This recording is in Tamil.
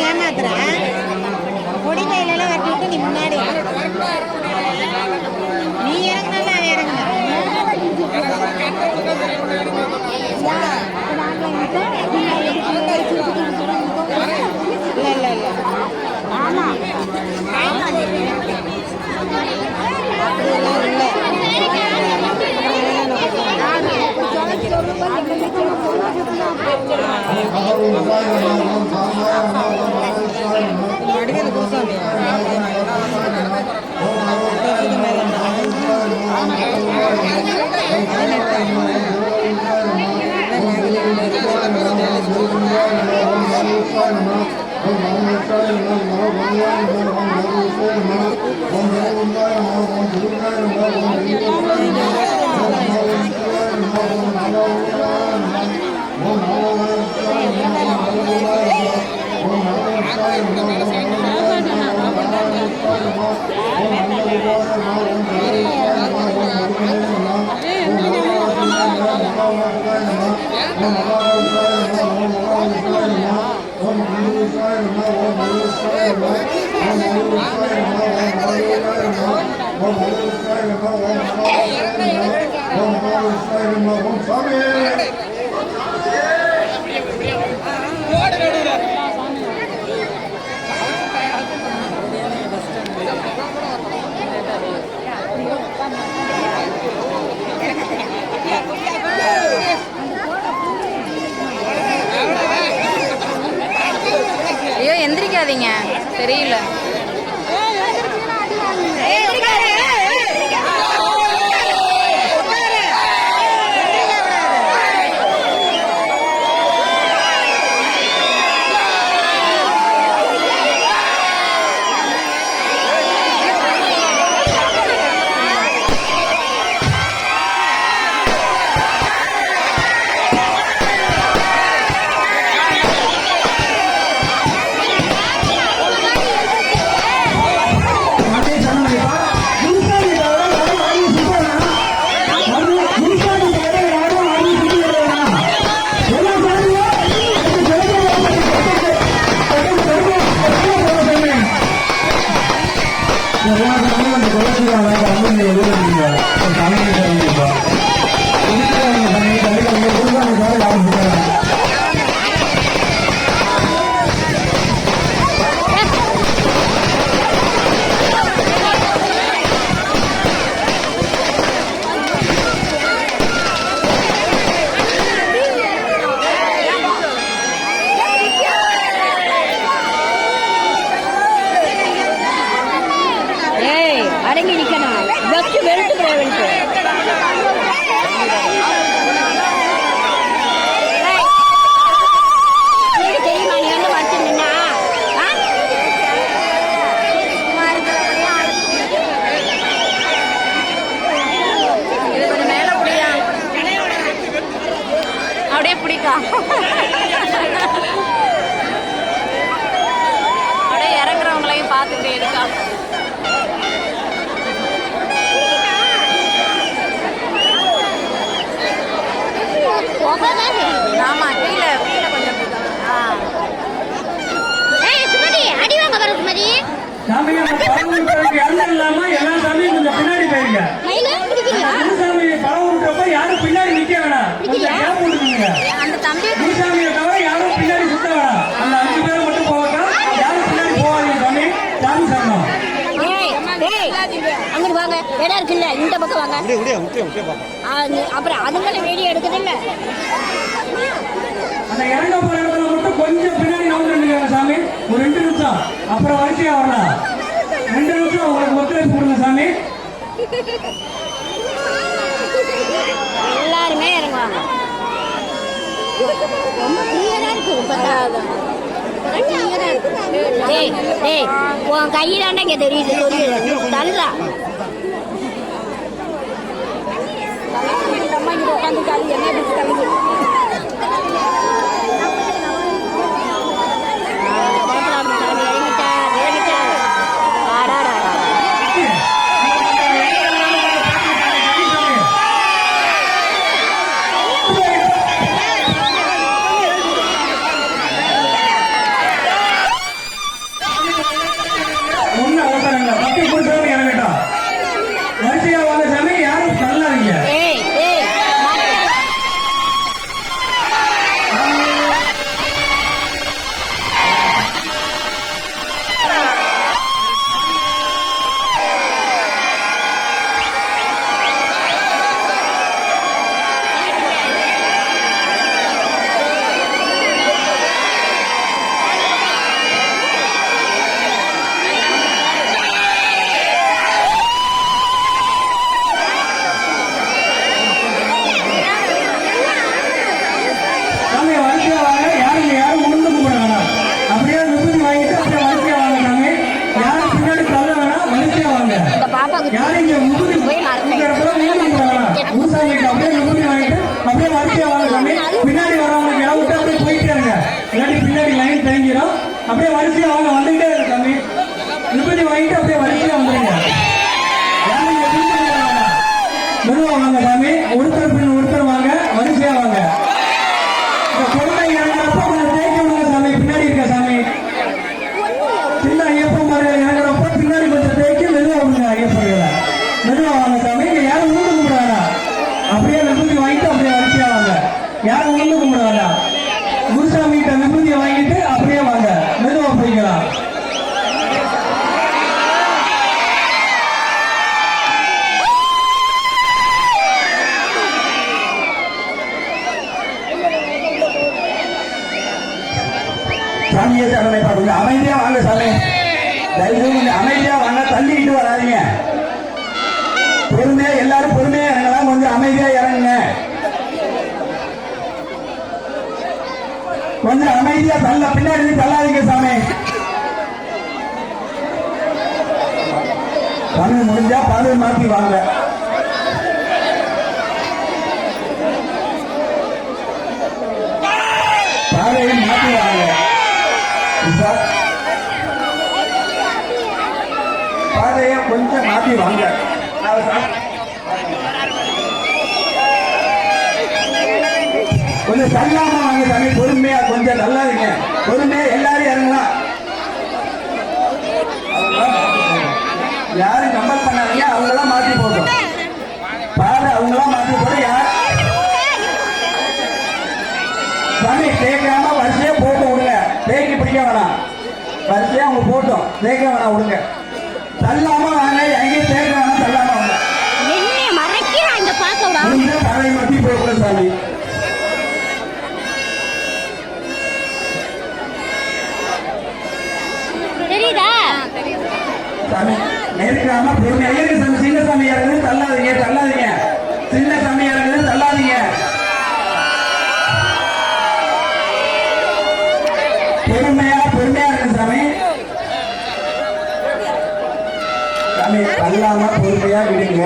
ஏமாத்துற கொடி கையிலலாம் கட்டி விட்டு நீ முன்னாடி நீ இறங்கினா இறங்குன இல்லை இல்லை ஆமா அப்படியெல்லாம் இல்லை அடிக்கடி கோசாமி ஐயோ எந்திரிக்காதீங்க தெரியல அப்படியே இறங்குறவங்களையும் பார்த்துட்டு இருக்கா. ஆமா கீழே கீழே கொஞ்சம் அடி வாங்க வர சுமதி யாரும் பின்னாடி நிக்க வேணாம். அந்த தம்பி யாரும் பின்னாடி சுத்த வேணாம். அந்த 5 பேர் மட்டும் போவாங்க. யாரும் பின்னாடி போவாதீங்க சாமி. சாமி சரணம். அங்கிட்டு வாங்க, இடம் இருக்குல்ல, இந்த பக்கம் வாங்க. அப்புறம் அதுங்களை வீடியோ எடுக்குது இல்ல. அந்த இறங்க போற இடத்துல மட்டும் கொஞ்சம் பின்னாடி நோந்துருங்க சாமி. ஒரு 2 நிமிஷம் அப்புறம் வரிசையா வரலாம். 2 நிமிஷம் உங்களுக்கு ஒத்துழைப்பு கொடுங்க சாமி. எல்லாருமே இறங்குவாங்க. ரொம்ப கிளியரா இருக்கு. உன் கையிலாண்டா இங்க தெரியுது. தள்ளுறா உட்காந்துட்டாரு என்ன தள்ளி அப்படியே வரிசையா வாங்க, வந்துகிட்டே இருக்கு சாமி. விபூதி வாங்கிட்டு அப்படியே வரிசையா வந்துருங்க. யாரும் இங்க பிடிக்க வேண்டாம். மெதுவா வாங்க சாமி, ஒருத்தர் பின் ஒருத்தர் வாங்க, வரிசையா வாங்க. இந்த குழந்தை இறங்குறப்ப கொஞ்சம் தேய்க்க விடுங்க சாமி, பின்னாடி இருக்க சாமி. சின்ன ஐயப்பன் மாதிரி இறங்குறப்ப பின்னாடி கொஞ்சம் தேய்க்க மெதுவா விடுங்க ஐயப்பர்களை. மெதுவா வாங்க சாமி, இங்க யாரும் உழுந்து கும்பிட வேண்டாம். அப்படியே விபூதி வாங்கிட்டு அப்படியே வரிசையா வாங்க, யாரும் உழுந்து கும்பிட வேண்டாம். குருசாமி கிட்ட விபூதியை வாங்கிட்டு அப்படியே வாங்க, மெதுவா போய்க்கலாம். சாமியை சரணமைப்பா, கொஞ்சம் அமைதியா வாங்க சாமி. தயவுசெய்து கொஞ்சம் அமைதியா வாங்க, தள்ளிக்கிட்டு வராதீங்க. பொறுமையா எல்லாரும் பொறுமையா இறங்கலாம், கொஞ்சம் அமைதியா இறங்குங்க. கொஞ்சம் அமைதியா தள்ள, பின்னாடி தள்ளாதீங்க சாமி. சாமி முடிஞ்சா பாதை மாத்தி வாங்க. பாதையை மாத்தி வாங்க. பாதையை கொஞ்சம் மாத்தி வாங்க. கொஞ்சம் தள்ளாம வாங்க சாமி, பொறுமையா கொஞ்சம் தள்ளாதீங்க. பொறுமையா எல்லாரும் இறங்கலாம். யாரும் கம்பல் பண்ணாதீங்க, அவங்களாம் மாத்தி போட்டோம். பாதை அவங்களாம் மாத்தி போட யார் சாமி தேய்க்காம வரிசையா போட்டு விடுங்க. தேய்க்கு பிடிக்க வேணாம், வரிசையா அவங்க போட்டோம், தேய்க்க வேணாம் விடுங்க. தள்ளாம வாங்க, எங்கேயும் தேய்க்க வேணாம், தள்ளாம வாங்க. என்ன மறைக்கிறான் இந்த பாக்கோட பாதை மாத்தி போகக்கூடாது சாமி. தெரியுதா? சாமி நெருக்காம பொறுமையா இருக்கு சாமி. சின்ன சாமி இறங்குது, தள்ளாதீங்க, தள்ளாதீங்க. சின்ன சாமி இறங்குது, தள்ளாதீங்க. பொறுமையா பொறுமையா இருக்கு சாமி. சாமி தள்ளாம பொறுமையா விடுங்க.